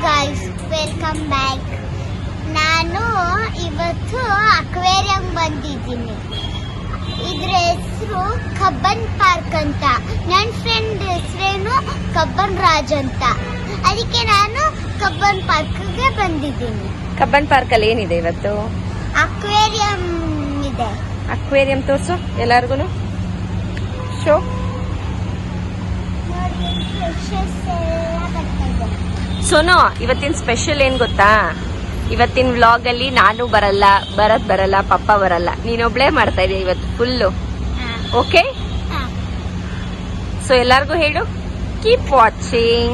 Guys, welcome back. ನಾನು ಇವತ್ತು aquarium ಬಂದಿದ್ದೀನಿ. ಇದ್ರ ಹೆಸರು ಕಬ್ಬನ್ ಪಾರ್ಕ್ ಅಂತ. ನನ್ನ ಫ್ರೆಂಡ್ ಹೆಸರೇನು ಕಬ್ಬನ್ ರಾಜ್ ಅಂತ. ಅದಕ್ಕೆ ನಾನು ಕಬ್ಬನ್ ಪಾರ್ಕ್ಗೆ ಬಂದಿದ್ದೀನಿ. ಕಬ್ಬನ್ ಪಾರ್ಕ್ ಅಲ್ಲಿ ಏನಿದೆ ಇವತ್ತು? ಅಕ್ವೇರಿಯಂ ಇದೆ. ಅಕ್ವೇರಿಯಂ ತೋರ್ಸು ಎಲ್ಲಾರ್ಗು. ಶೋ ಸೋನು, ಇವತ್ತಿನ ಸ್ಪೆಷಲ್ ಏನ್ ಗೊತ್ತಾ? ಇವತ್ತಿನ ವ್ಲಾಗ್ ಅಲ್ಲಿ ನಾನು ಬರಲ್ಲ, ಪಪ್ಪ ಬರಲ್ಲ, ನೀನೊಬ್ಳೇ ಮಾಡ್ತಾ ಇದೀಯ ಇವತ್ತು ಫುಲ್ಲು. ಓಕೆ, ಸೊ ಎಲ್ಲಾರ್ಗು ಹೇಳು, ಕೀಪ್ ವಾಚಿಂಗ್.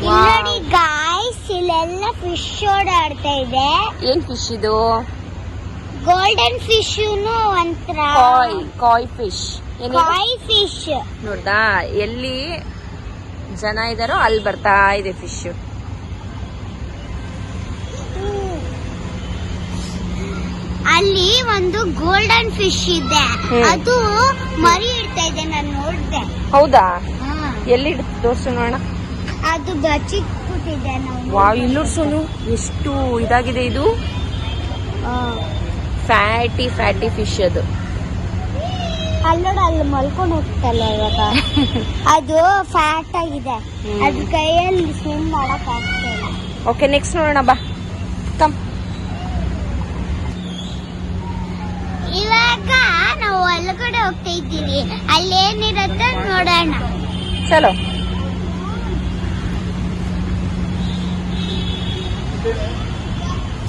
ನೋಡಿ ಗಾಯ್ಸ್, ಇಲ್ಲೆಲ್ಲ ಫಿಶ್ ಓಡಾಡ್ತಾ ಇದೆ. ಏನ್ ಫಿಶ್ ಇದು? ಗೋಲ್ಡನ್ ಫಿಶ್ ಒಂಥರ ಕಾಯ್ ಫಿಶ್. ಫಿಶ್ ನೋಡ್ದಾ, ಎಲ್ಲಿ ಜನ ಇದಾರೋ ಅಲ್ಲಿ ಬರ್ತಾ ಇದೆ ಫಿಶ್. ಅಲ್ಲಿ ಒಂದು ಗೋಲ್ಡನ್ ಫಿಶ್ ಇದೆ, ಅದು ಮರಿ ಇಡ್ತಾ ಇದೆ. ನಾನು ನೋಡ್ದೆ. ಹೌದಾ? ಎಲ್ಲಿ ತೋರ್ಸು ನೋಡೋಣ. ಅದು ಬಚ್ಚಿಟ್ಬಿಟ್ಟಿದೆ. ವಾವ್, ಇಲ್ಲೋಡ್ ಸೋನು, ಎಷ್ಟು ಇದಾಗಿದೆ ಇದು. ಫ್ಯಾಟಿ ಫಿಶ್ ಅದು. ಅಲ್ಲೋಡ, ಅಲ್ಲಿ ಮಲ್ಕೊಂಡು ಹೋಗ್ತಲ್ಲ ಇವಾಗ. ಅದು ಫ್ಯಾಟ್ ಆಗಿದೆ, ಅದ್ ಕೈಯಲ್ಲಿ ಸ್ವಿಮ್ ಮಾಡಕ್ ಆಗ್ತಾ ಇಲ್ಲ. ಓಕೆ, ನೆಕ್ಸ್ಟ್ ನೋಡೋಣ ಬಾ. ಕಮ್. ಇವಾಗ ನಾವು ಒಳಗಡೆ ಹೋಗ್ತಾ ಇದ್ದೀವಿ. ಅಲ್ಲೇನಿರುತ್ತೆ ನೋಡೋಣ. ಚಲೋ.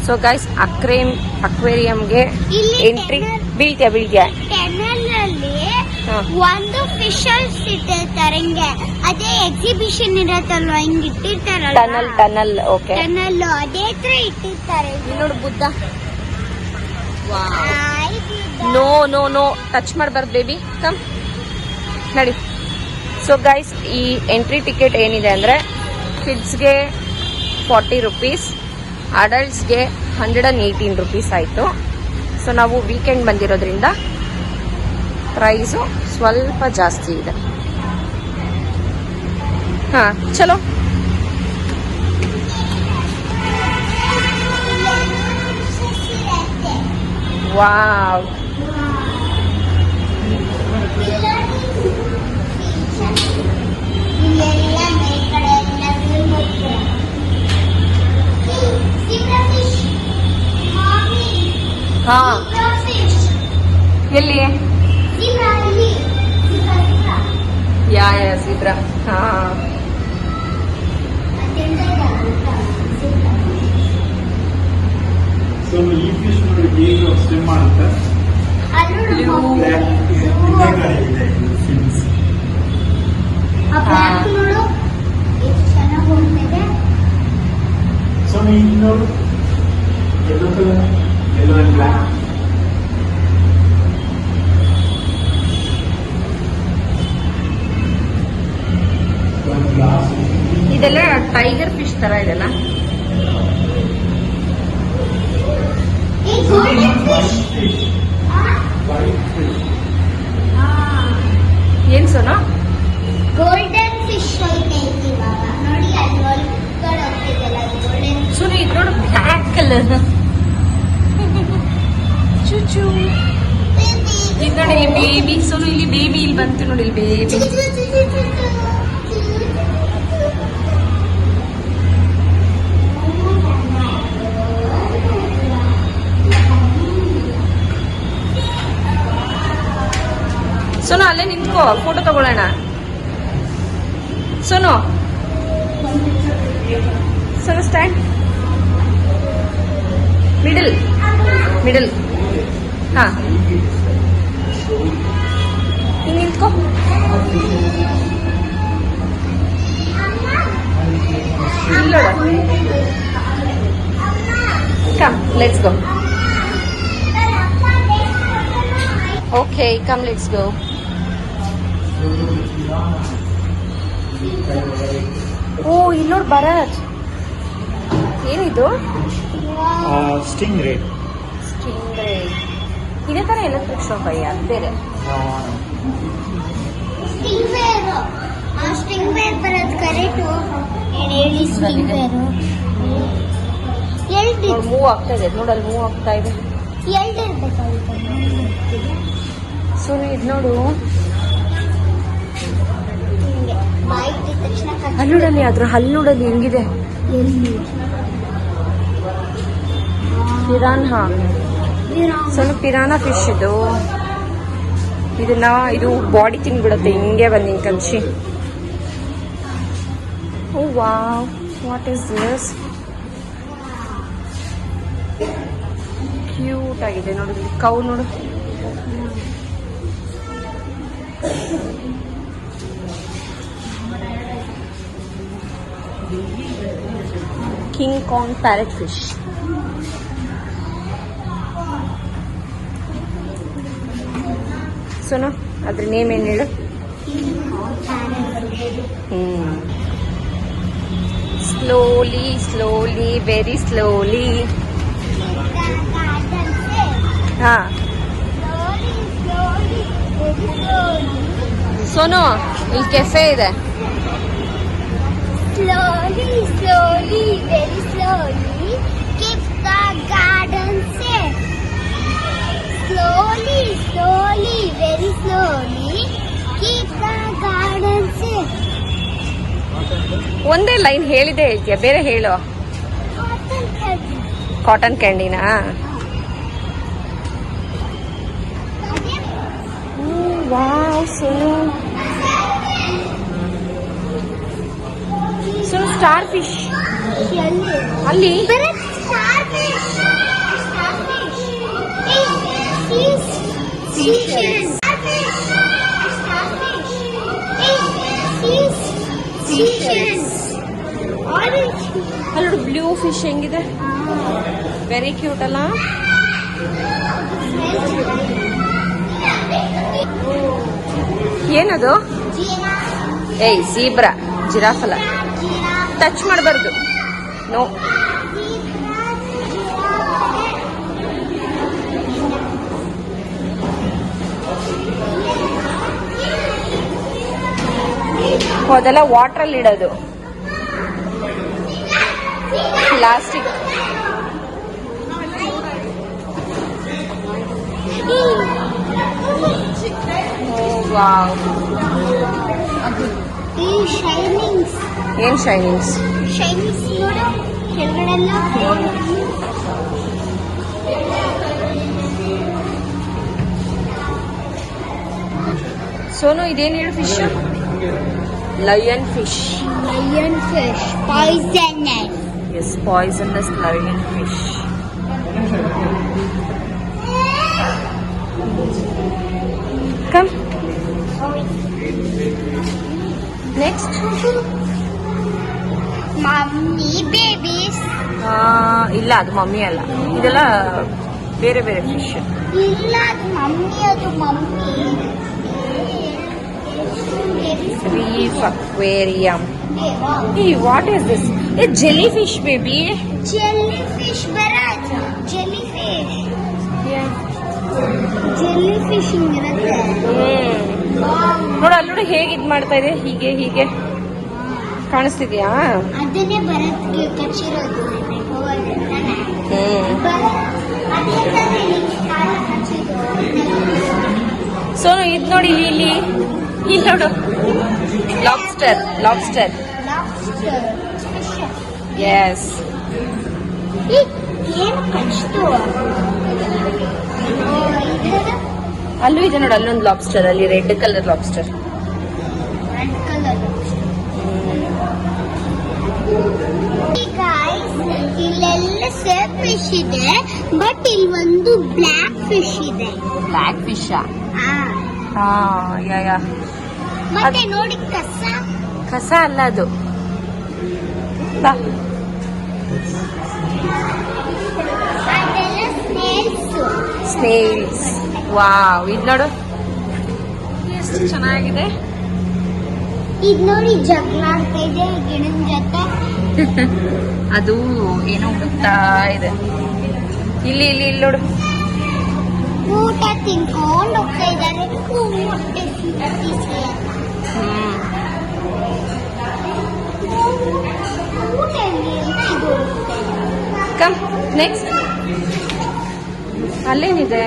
ಸೊ ಗೈಸ್, ಅಕ್ವೇರಿಯಂಗೆ ಎಂಟ್ರಿ. ಬೀಳ್ತೀಯ ಟನಲ್ ಅಲ್ಲಿ ಒಂದು ಫಿಶಸ್ ಇಟ್ಟಿರ್ತಾರೆ ಹಿಂಗೆ. ಅದೇ ಎಕ್ಸಿಬಿಷನ್ ಇರತ್ತಲ್ವಾ, ಹಿಂಗ್ ಇಟ್ಟಿರ್ತಾರಲ್ಲ ಟನಲ್. ಓಕೆ, ಟನಲ್ ಅದೇ ಹತ್ರ ಇಟ್ಟಿರ್ತಾರೆ. ನೋಡು ಬುದ್ಧ. ನೋ ಟಚ್ ಮಾಡಬಾರ್ದು ಬೇಬಿ. ಕಮ್ ನಡಿ. ಸೊ ಗೈಸ್, ಈ ಎಂಟ್ರಿ ಟಿಕೆಟ್ ಏನಿದೆ ಅಂದ್ರೆ ಕಿಡ್ಸ್ಗೆ 40 ರೂಪೀಸ್, ಅಡಲ್ಟ್ಸ್ಗೆ 118 ರೂಪೀಸ್ ಆಯಿತು. ಸೊ ನಾವು ವೀಕೆಂಡ್ ಬಂದಿರೋದ್ರಿಂದ ಪ್ರೈಸು ಸ್ವಲ್ಪ ಜಾಸ್ತಿ ಇದೆ. ಹಾಂ, ಚಲೋ. ವಾವ್, ಹಾ, ಎಲ್ಲಿ? ಯಾ ಸೀಬ್ರಾ. ಹಾ, ಸೊ ಈ ಫಿಶ್ ನೋಡಿ ಹೇಗೆ ಸ್ವಿಮ್ ಮಾಡುತ್ತೆ. ಸೊ ಇನ್ನು yellow colour, yellow and black. ಇದೆಲ್ಲ ಟೈಗರ್ ಫಿಶ್ ತರ ಇದೆಲ್ಲ. ಏನ್ ಸೋನು? ಗೋಲ್ಡನ್ ಫಿಶ್ ಐತೆ ಇವಾಗ. ನೋಡಿ, ಅಲ್ಲಿ ಒಳಗಡೆ ಹೋಗ್ತಿದ್ದಲ್ಲ ಗೋಲ್ಡನ್. ಸೋನು, ಇದು ನೋಡು, ಬ್ಲ್ಯಾಕ್ ಕಲರ್. ಚೂಚು. ಇದು ನೋಡಿ, ಇಲ್ಲಿ ಬೇಬಿ. ಸೋನು, ಇಲ್ಲಿ ಬೇಬಿ, ಇಲ್ಲಿ ಬಂತು ನೋಡಿ, ಇಲ್ಲಿ ಬೇಬಿ. ಸೋನು, ಅಲ್ಲೇ ನಿಂತ್ಕೋ, ಫೋಟೋ ತಗೊಳ್ಳೋಣ. ಸೋನು ಸ್ಟ್ಯಾಂಡ್. ಮಿಡಲ್. ಹಾ, ಹಿಂಗ್ ನಿಂತ್ಕೋ. ಇಲ್ಲೋಡ. Come, let's go. Okay, come, let's go. ಓ, ಇಲ್ಲೋಡ್ ಭರತ್, ಏನಿದು? ಸ್ಟಿಂಗ್ ರೇ. ಇದೇ ತರ ಎಲೆಕ್ಟ್ರಿಕ್ ಶಾಪ್ ಅಯ್ಯ ಬೇರೆ. ಸ್ಟಿಂಗ್ ಬರೋದು ಕರೆಕ್ಟು ಹೇಳಿ ಸ್ಕಿನ್ ಕೇರು ಎಲ್ಡಿ ಮೂವ್ ಆಗ್ತಾ ಇದೆ ನೋಡಲ್ಲಿ ಮೂವ್ ಆಗ್ತಾ ಇದೆ. ಎಲ್ಡಿರ್ಬೇಕಾಗಿತ್ತು ಸೋನು ಇದು ನೋಡು, ಹಿಂಗೆ ಬಾಯಿ ಇಟ್ಟಿದ ತಕ್ಷಣ ಅಲ್ಲಿ ನೋಡಲ್ಲಿ ಅದ್ರ ಹಲ್ಲು ನೋಡಲ್ಲಿ ಹೆಂಗಿದೆ. ಎಲ್ಲಿ ಪಿರಾನ್ಹಾ ಸೋನು, ಪಿರಾನಾ ಫಿಶ್ ಇದು. ಇದು ಬಾಡಿ ತಿನ್ಬಿಡುತ್ತೆ ಹಿಂಗೆ ಬಂದು ಹಿಂಗೆ ಕನ್ಸಿ. Oh wow, what is this? Cute ಆಗಿದೆ ನೋಡು, ಕೌ ನೋಡು. King kong parrot fish. Sonu ಅದ್ರ ನೇಮ್ ಏನು ಹೇಳು? Slowly slowly very slowly. ಹಾ ಸೋನು, ಇಲ್ಲಿ ಕೆಫೆ ಇದೆ. Slowly, slowly, very slowly, keep the garden safe. Slowly, slowly, very slowly, keep the garden safe. ಒಂದೇ ಲೈನ್ ಹೇಳಿದೆ ಹೇಳ್ತೀಯ, ಬೇರೆ ಹೇಳು. Cotton candy. ಕಾಟನ್ ಕ್ಯಾಂಡಿನಾ? Wow Sonu, Sonu starfish ಎಲ್ಲಿ? ಅಲ್ಲಿ. But starfish. Starfish. Seashells. Starfish. Starfish. Seashells. Orange. ಅಲ್ಲಿ blue fish ಹೆಂಗಿದೆ, ವೆರಿ ಕ್ಯೂಟ್ ಅಲ್ಲ? ಏನದು? ಏಯ್ ಜೀಬ್ರಾ, ಜಿರಾಫ್ ಅಲ್ಲ, ಟಚ್ ಮಾಡಬಾರ್ದು. ನೋ. ಅದೆಲ್ಲ ವಾಟ್ರಲ್ಲಿ ಇಡೋದು, ಪ್ಲಾಸ್ಟಿಕ್. ವಾವ್, ಈ ಶೈನಿಂಗ್ಸ್. ಏನ್ ಶೈನಿಂಗ್ಸ್? ಶೈನಿಂಗ್ಸ್ ನೋಡು ಕೆಳಗಡೆಲ್ಲ. ಸೋನು ಇದೇನು ಹೇಳು fish? Lion fish. Lion fish poisonous. Yes, poisonous lion fish. Come next. Mummy babies. ಇಲ್ಲ, ಅದು ಮಮ್ಮಿ ಅಲ್ಲ, ಇದೆಲ್ಲ ಬೇರೆ ಬೇರೆ ಫಿಶ್. ಇಲ್ಲ ಅದು ಮಮ್ಮಿ, ಅದು mummy. Reef aquarium. What is this? Jellyfish baby. Jellyfish Bharat. Jellyfish. Jellyfish ಹಿಂಗಿರುತ್ತೆ. ನೋಡು ಅಲ್ಲಿ ನೋಡಿ ಹೇಗೆ ಇದ್ ಮಾಡ್ತಾ ಇದೆ, ಹೀಗೆ ಹೀಗೆ ಕಾಣಿಸ್ತಿದ್ಯಾ? ಅದನ್ನೇ ಬರತ್ಗೆ ಕಚ್ಚಿರೋದು. ಸೋನು ಇದ್ ನೋಡಿ, ಇಲ್ಲಿ ಇಲ್ಲಿ ನೋಡು, ಲಾಬ್ಸ್ಟರ್. Lobster, S. ಏನು ಕಚ್ಚಿತು? ಅಲ್ಲೂ ಇದೆ ನೋಡು, ಅಲ್ಲೊಂದು ಲಾಬ್ಸ್ಟರ್, ಅಲ್ಲಿ red colour lobster. Red colour. ಇಲ್ಲೆಲ್ಲ ಸೇಫ್ ಫಿಶ್ ಇದೆ, ಬಟ್ ಇಲ್ಲಿ ಒಂದು ಬ್ಲ್ಯಾಕ್ ಫಿಶ್ ಇದೆ. Black fish. ಆ, ಯಾ. ಮತ್ತೆ ನೋಡಿ ಕಸ. ಕಸ ಅಲ್ಲ ಅದು. ಬಾ. ಅದೆಲ್ಲ ಸ್ನೇಲ್ಸ್. ಸ್ನೇಲ್ಸ್. ವಾವ್, ಇದು ನೋಡು ಎಷ್ಟು ಚೆನ್ನಾಗಿದೆ. ಇದು ನೋಡಿ ಜಗಳ ಆಡ್ತಾ ಇದೆ ಗಿಡದ ಜೊತೆ. ಅದು ಏನೋ ಹುಡುಕ್ತಾ ಇದೆ. ಇಲ್ಲಿ ಇಲ್ಲಿ ಇಲ್ಲಿ ನೋಡು, ಊಟ ತಿನ್ಕೊಂಡು ಹೋಗ್ತಾ ಇದ್ದಾರೆ. ಹೊಟ್ಟೆ ಕಮ್ ನೆಕ್ಸ್ಟ್. ಅಲ್ಲೇನಿದೆ?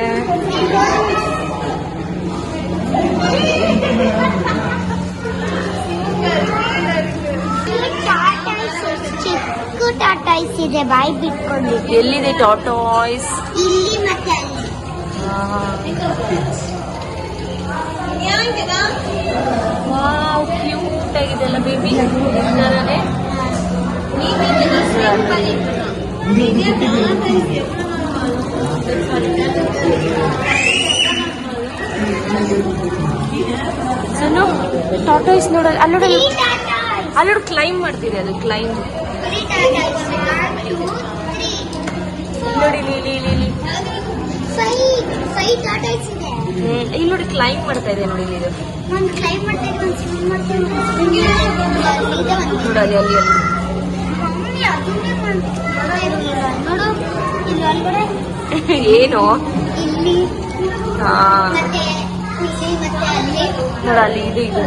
ಚಿಕ್ಕ ಟಾಟಾಯ್ಸ್ ಇದೆ, ಬಾಯಿ ಬಿಟ್ಕೊಂಡು. ಎಲ್ಲಿದೆ ಟಾಟಾಯ್ಸ್? ಇಲ್ಲಿ ಮತ್ತೆ ಅಲ್ಲಿ. ವಾವ್, ಕ್ಯೂಟ್ ಆಗಿದೆ ಅಲ್ಲ ಬೇಬಿ. ಸಣ್ಣ ಟಾಟಾಯ್ಸ್ ನೋಡಲ್ಲ. ಅಲ್ಲೋಡು ಕ್ಲೈಮ್ ಮಾಡ್ತಿದೆ, ಅದು ಕ್ಲೈಮ್ ನೋಡಿ. ಇಲ್ಲಿ ಇಲ್ಲಿ ನೋಡಿ ಕ್ಲೈಮ್ ಮಾಡ್ತಾ ಇದೆ ನೋಡಿ. ಇದು ನೋಡಿ ಅಲ್ಲಿ ಅಲ್ಲಿ ಏನು? ಹಾ ನೋಡ ಅಲ್ಲಿ ಇದು ಇದು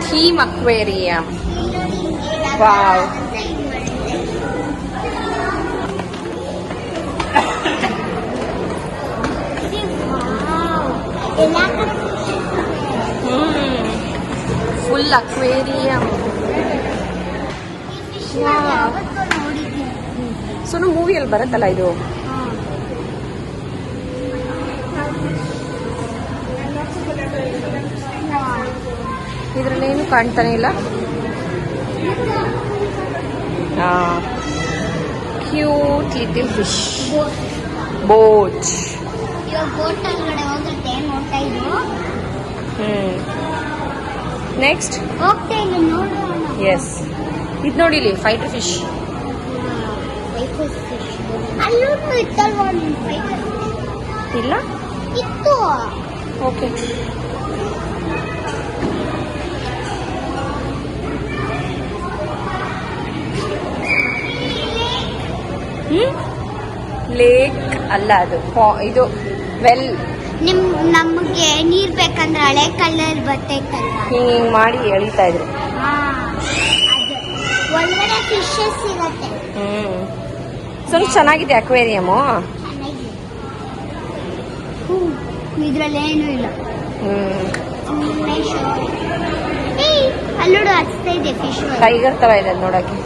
theme aquarium. Wow, full aquarium. So ಮೂವಿಯಲ್ಲಿ ಬರುತ್ತಲ್ಲ ಇದು. ಇದ್ರಲ್ಲೇನು ಕಾಣ್ತಾನೆ ಇಲ್ಲ. Cute little fish. Boat. Boat ಒಳಗಡೆ ಹೋಗುತ್ತೆ ನೋಡ್ತಾ ಇದ್ರು. ನೆಕ್ಸ್ಟ್ ಹೋಗ್ತಾ ಇಲ್ಲ ನೋಡೋಣ. ಎಸ್, ಇದು ನೋಡಿ ಇಲ್ಲಿ ಫೈಟರ್ ಫಿಶ್. ಅಲ್ಲೂ ಇತ್ತಲ್ವಾ ಇಲ್ಲ ಇತ್ತು. ಓಕೆ, ಲೇಕ್ ಅಲ್ಲ ಅದು, ಇದು ವೆಲ್. ನಮಗೆ ನೀರ್ ಬೇಕಂದ್ರೆ ಹಳೆ ಕಲರ್ ಬರ್ತೈತಲ್ಲ, ಹಿಂಗ್ ಮಾಡಿ ಎಳಿತಾ ಇದ್ರು. ಅದು ಒಳಗಡೆ ಫಿಶಸ್ ಇರತ್ತೆ. ಸ್ವಲ್ಪ ಚೆನ್ನಾಗಿದೆ ಅಕ್ವೇರಿಯಮು. ಇದ್ರಲ್ಲೇನು ಇಲ್ಲ. ಅಲ್ಲೋಡು ಹಚ್ತಾ ಇದೆ ಫಿಶ್. ಟೈಗರ್ ತರ ಇದೆ ನೋಡಕ್ಕೆ.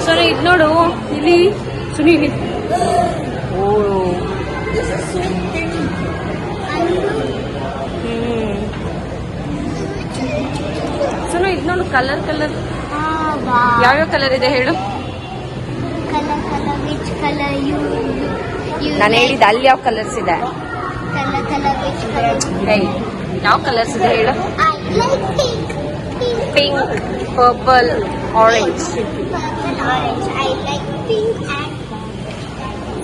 ಸರಿ ಇದು ನೋಡು ಇಲ್ಲಿ ಸುನೀಲಿ. ಓ ಸುನು ಇದು ನೋಡು, ಕಲರ್ ಕಲರ್. ಯಾವ್ಯಾವ ಕಲರ್ ಇದೆ ಹೇಳು? Colour colour which colour you ನಾನು ಹೇಳಿದ ಅಲ್ಲಿ ಯಾವ ಕಲರ್ಸ್ ಇದೆ? Colour colour which colour. ಯಾವ ಕಲರ್ಸ್ ಇದೆ ಹೇಳು? I like pink. Pink, purple, orange. Purple, orange. I like pink and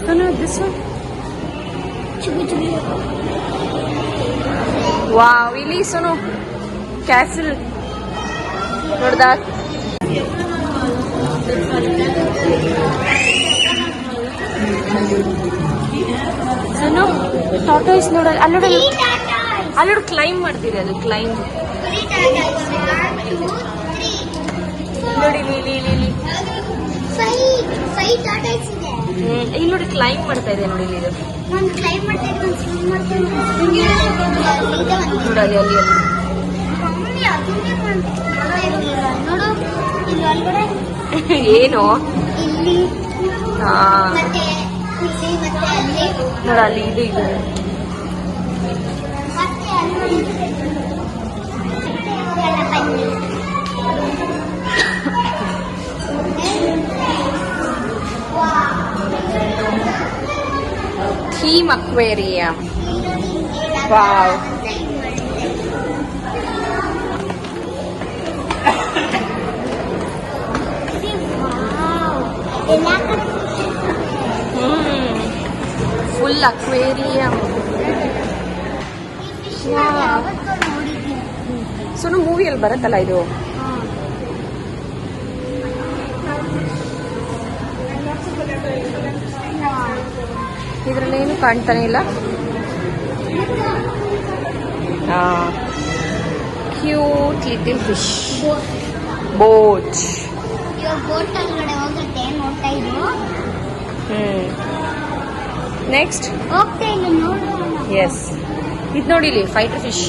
Sonu, this one. chubu chubu. Wow, ಇಲ್ಲಿ ಸೋನು ಕ್ಯಾಸಲ್ ನೋಡ್ದ. ಸೋನು ಟಾಟಾಯ್ಸ್ ನೋಡ. ಅಲ್ಲೋಡು ಕ್ಲೈಮ್ ಮಾಡ್ತಿದೆ, ಅದು ಕ್ಲೈಮ್ ನೋಡಿ. ಇಲ್ಲಿ ಇಲ್ಲಿ ನೋಡಿ ಕ್ಲೈಮ್ ಮಾಡ್ತಾ ಇದೆ ನೋಡಿ. ಇದು ನೋಡಿ ಅಲ್ಲಿ ಅಲ್ಲಿ ಏನು? ಹಾ ನೋಡ ಅಲ್ಲಿ ಇದು ಇದು theme aquarium. Wow, full aquarium. Sonu ಮೂವಿಯಲ್ಲಿ ಬರುತ್ತಲ್ಲ ಇದು. ಇದ್ರಲ್ಲಿ ಏನು ಕಾಣ್ತಾನೆ ಇಲ್ಲ. Cute little fish. ಬೋಟ್. ಇವಾಗ ಬೋಟ್ ಒಳಗಡೆ ಹೋಗುತ್ತೆ ನೋಡ್ತಾ ಇದ್ರು. ನೆಕ್ಸ್ಟ್ ಹೋಗ್ತಾ ಇಲ್ಲ ನೋಡೋಣ. ಎಸ್, ಇದು ನೋಡಿ ಇಲ್ಲಿ ಫೈಟರ್ ಫಿಶ್.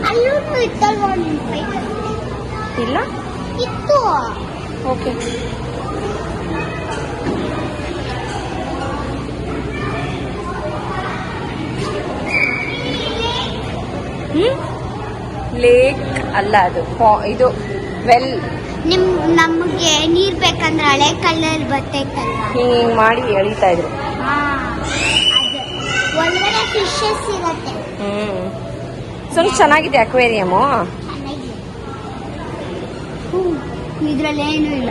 ಅಲ್ಲೂ ಇತ್ತಲ್ವಾ ಫೈಟರ್ ಇಲ್ಲ ಇತ್ತು. ಓಕೆ. ಲೇಕ್ ಅಲ್ಲ ಅದು, ಇದು ವೆಲ್. ನಮಗೆ ನೀರ್ ಬೇಕಂದ್ರೆ ಹಳೆ ಕಲ್ಲಲ್ಲಿ ಬರ್ತೈತಲ್ಲ, ಹಿಂಗ್ ಮಾಡಿ ಎಳಿತಾ ಇದ್ರು. ಅದು ಒಳಗಡೆ ಫಿಶಸ್ ಇರತ್ತೆ. ಸ್ವಲ್ಪ ಚೆನ್ನಾಗಿದೆ ಅಕ್ವೇರಿಯಮು. ಚೆನ್ನಾಗಿದೆ. ಇದ್ರಲ್ಲಿ ಏನು ಇಲ್ಲ.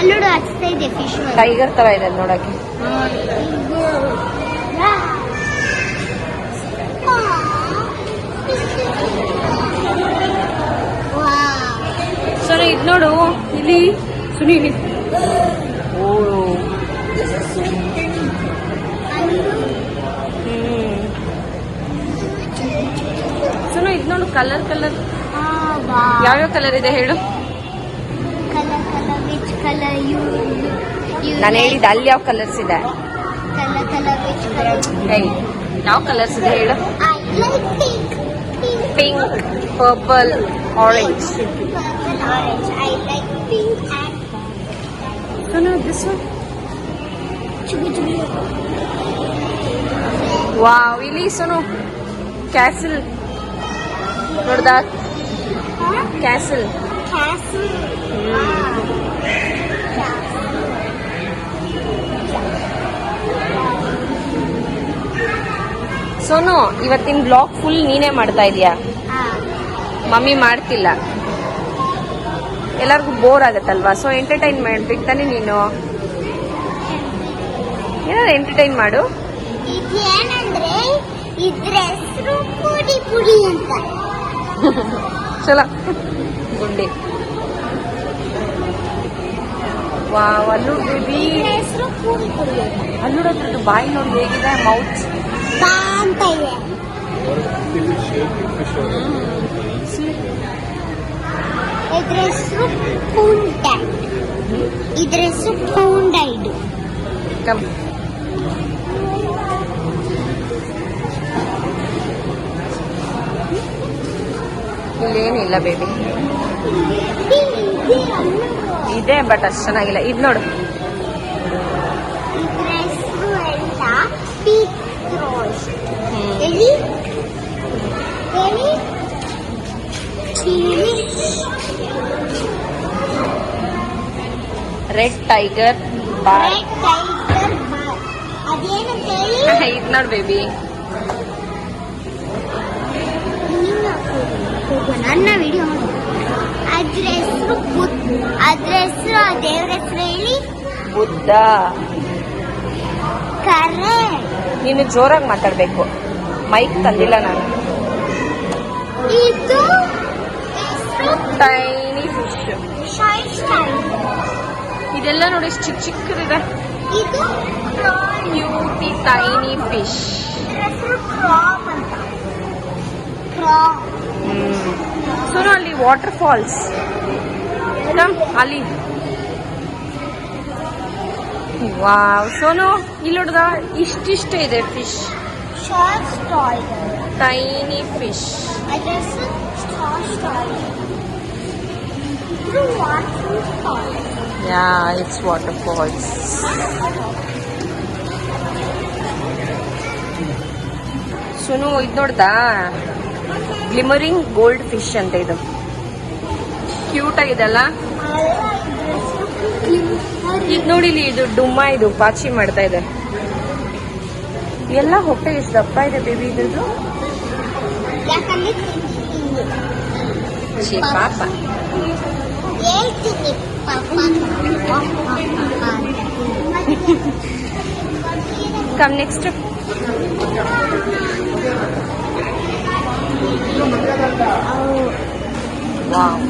ಅಲ್ಲೋಡು ಹಚ್ತಾ ಇದೆ ಫಿಶ್. ಟೈಗರ್ ತರ ಇದೆ ನೋಡಕ್ಕೆ. ಸುನಿ ಇದು ನೋಡು ಇಲ್ಲಿ. ಸುನಿ ಇಲ್ಲಿ. ಓ ಸುನು ಇದು ನೋಡು, ಕಲರ್ ಕಲರ್. ಯಾವ್ಯಾವ ಕಲರ್ ಇದೆ ಹೇಳು. Colour colour which colour you ನಾನು ಹೇಳಿದ ಅಲ್ಲಿ ಯಾವ ಕಲರ್ಸ್ ಇದೆ. Colour colour which colour. ಯಾವ ಕಲರ್ಸ್ ಇದೆ ಹೇಳು. I like pink. Pink, purple, orange. Purple, orange. I like pink and Sonu this one. chubu chubu. ವಾವ್, ಇಲ್ಲಿ ಸುನು ಕ್ಯಾಸಲ್ ನೋಡ್ದ. ಕ್ಯಾಸಲ್. Castle. ಸೋನು, ಇವತ್ತಿನ ಬ್ಲಾಗ್ ಫುಲ್ ನೀನೇ ಮಾಡ್ತಾ ಇದೀಯಾ, ಮಮ್ಮಿ ಮಾಡ್ತಿಲ್ಲ. ಎಲ್ಲರಿಗೂ ಬೋರ್ ಆಗತ್ತಲ್ವಾ, ಸೊ ಎಂಟರ್ಟೈನ್ ಮಾಡ್ಬೇಕು ತಾನೆ ನೀನು. ಏನಾದ್ರು ಎಂಟರ್ಟೈನ್ ಮಾಡು. ಇದೇನಂದ್ರೆ ಇದ್ರ ಹೆಸರು ಪುಡಿ ಪುಡಿ ಅಂತ. ಚಲೋ ಗುಂಡಿ. ವಾವ್, ಅಲ್ಲೂ ಬೇಬಿ. ಇದ್ರ ಹೆಸರು ಪುಡಿ ಪುಡಿ ಅಂತ. ಅಲ್ಲೂಡೋದ್ರದ್ದು ಬಾಯಿ ನೋಡಿ ಹೇಗಿದೆ, ಮೌತ್ ಬಾ ಅಂತ ಇದೆ. ಇದ್ರ ಹೆಸರು ಪೂಂಟ. ಇದ್ರ ಹೆಸರು ಪೌಂಡೈಡ್. ಕಮ್. ಇಲ್ಲೇನಿಲ್ಲ ಬೇಬಿ, ಇದೆ ಬಟ್ ಅಷ್ಟು ಚೆನ್ನಾಗಿಲ್ಲ. ಇದು ನೋಡು. ಇದ್ರ ಹೆಸರು ಎಂತ ಪೀಕ್ ರೋಸ್. ಎಲ್ಲಿ ಎಲ್ಲಿ red tiger bar. Red tiger bar. ಅದೇನಂತ ಹೇಳಿ ಇದು ನೋಡು ಬೇಬಿ. ನನ್ನ ವಿಡಿಯೋ ಅದ್ರ ಹೆಸರು ಅದ್ರ ಹೆಸರು ಆ ದೇವ್ರ ಹೆಸರು ಹೇಳಿ. ಬುದ್ಧ. ಕರೆ ನೀನು ಜೋರಾಗಿ ಮಾತಾಡ್ಬೇಕು, ಮೈಕ್ ತಂದಿಲ್ಲ ನಾನು. ಇದು ಹೆಸರು ಟೈನಿ ಫಿಶ್. Shine style. ಇದೆಲ್ಲ ನೋಡಿ ಎಷ್ಟು ಚಿಕ್ಕ ಚಿಕ್ಕದಿದೆ. ಇದು ಪ್ರಾನ್. Cutie tiny fish. ಹೆಸರು ಕ್ರಾಮ್ ಅಂತ. ಕ್ರಾಮ್. ಸೋನು, ಅಲ್ಲಿ ವಾಟರ್ ಫಾಲ್ಸ್ ಅಲ್ಲಿ. ವಾವ್ ಸೋನು, ಇಲ್ಲಿ ನೋಡ್ದ ಇಷ್ಟಿಷ್ಟ ಇದೆ fish. Short stall. Tiny fish. ಅದ್ರ ಹೆಸರು ಶಾರ್ಟ್ ಸ್ಟಾಲ್. ಇದು water stall. Yeah, it's waterfalls. Sonu, ಇದು ನೋಡ್ದಾ ಗ್ಲಿಮರಿಂಗ್ ಗೋಲ್ಡ್ ಫಿಶ್ ಅಂತ. ಇದು ಕ್ಯೂಟ್ ಆಗಿದೆಲ್ಲ. ಈಗ ನೋಡಿ ಇಲ್ಲಿ, ಇದು ಡುಮ್ಮ, ಇದು ಪಾಚಿ ಮಾಡ್ತಾ ಇದೆ. ಎಲ್ಲ ಹೊಟ್ಟೆ ಎಷ್ಟು ದಪ್ಪ ಇದೆ ಬೇಬಿ ಇದ್ರದ್ದು. ಯಾಕಂದ್ರೆ ಛೀ, ಪಾಪ. ಹೇಳ್ತೀನಿ ಪಾಪ. Come next. ವಾವ್.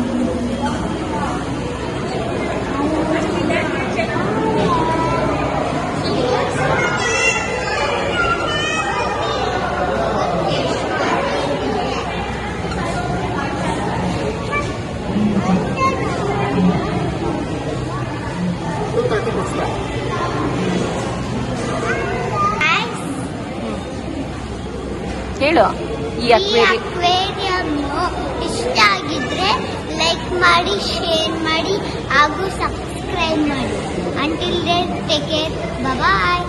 ಹೇಳು ಈ ಈ ಅಕ್ವೇರಿಯಂ ಅಕ್ವೇರಿಯಂ ಇಷ್ಟ ಆಗಿದ್ರೆ ಲೈಕ್ ಮಾಡಿ, ಶೇರ್ ಮಾಡಿ ಹಾಗೂ ಸಬ್ಸ್ಕ್ರೈಬ್ ಮಾಡಿ. ಅಂಟಿಲ್ ದೆನ್ ಟೇಕ್ ಕೇರ್, ಬಾಯ್.